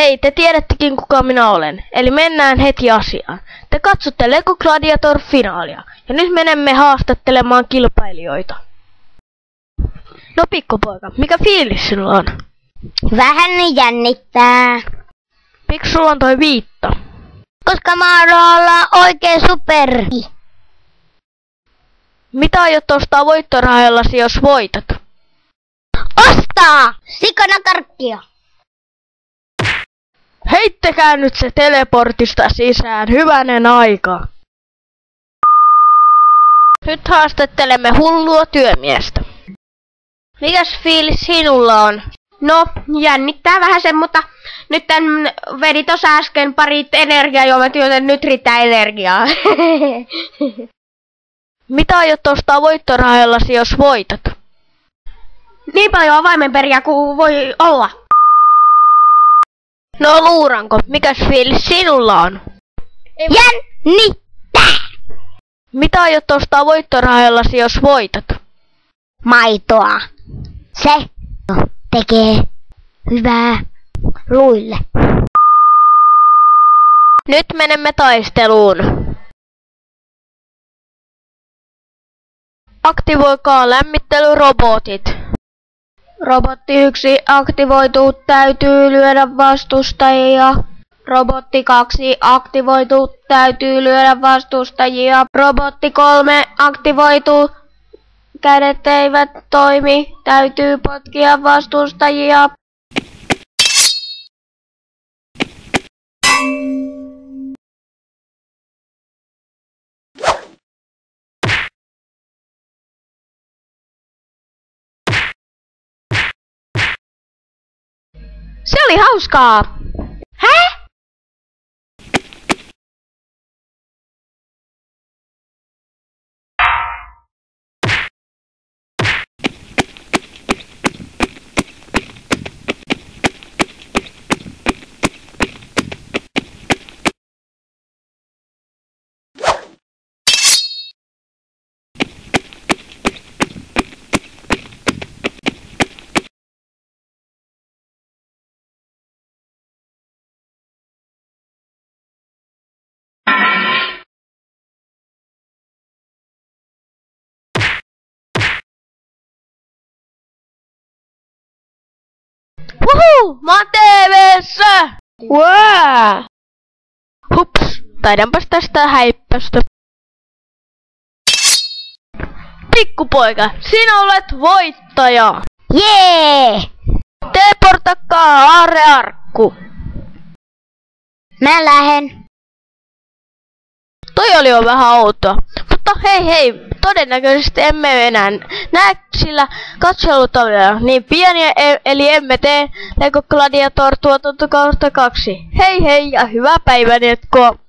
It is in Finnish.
Hei, te tiedättekin kuka minä olen, eli mennään heti asiaan. Te katsotte Lego Gladiator-finaalia, ja nyt menemme haastattelemaan kilpailijoita. No pikkupoika, mikä fiilis sinulla on? Vähän jännittää. Miksi sulla on toi viitta? Koska mä haluan olla oikein super. Mitä aiot ostaa voittorahallasi, jos voitat? Ostaa! Sikanakarkkia. Heittäkää nyt se teleportista sisään, hyvänen aika. Nyt haastattelemme hullua työmiestä. Mikäs fiilis sinulla on? No, jännittää vähän sen, mutta nyt vedi tossa äsken parit energiajuomat, joten nyt riittää energiaa. Mitä aiot ostaa voittorahallasi, jos voitat? Niin paljon avaimenperiä kuin voi olla. No luuranko, mikäs fiilis sinulla on? Jännittää! Mitä aiot ostaa voittorahallasi, jos voitat? Maitoa. Se tekee hyvää luille. Nyt menemme taisteluun. Aktivoikaa lämmittelyrobotit. Robotti 1 aktivoituu, täytyy lyödä vastustajia. Robotti 2 aktivoituu, täytyy lyödä vastustajia. Robotti 3 aktivoituu, kädet eivät toimi, täytyy potkia vastustajia. Se oli hauskaa! Hä? Wuhuu! Mä oon TV:ssä! Wow! Hups, taidanpas tästä häippästä. Pikkupoika, sinä olet voittaja! Jee! Teleportakaa aarrearkku! Mä lähen. Toi oli jo vähän outoa. Mutta hei, todennäköisesti emme enää näe, sillä katselut olivat niin pieniä, eli emme tee Lego Gladiator tuotantokautta 2. Hei ja hyvää päivänjatkoa!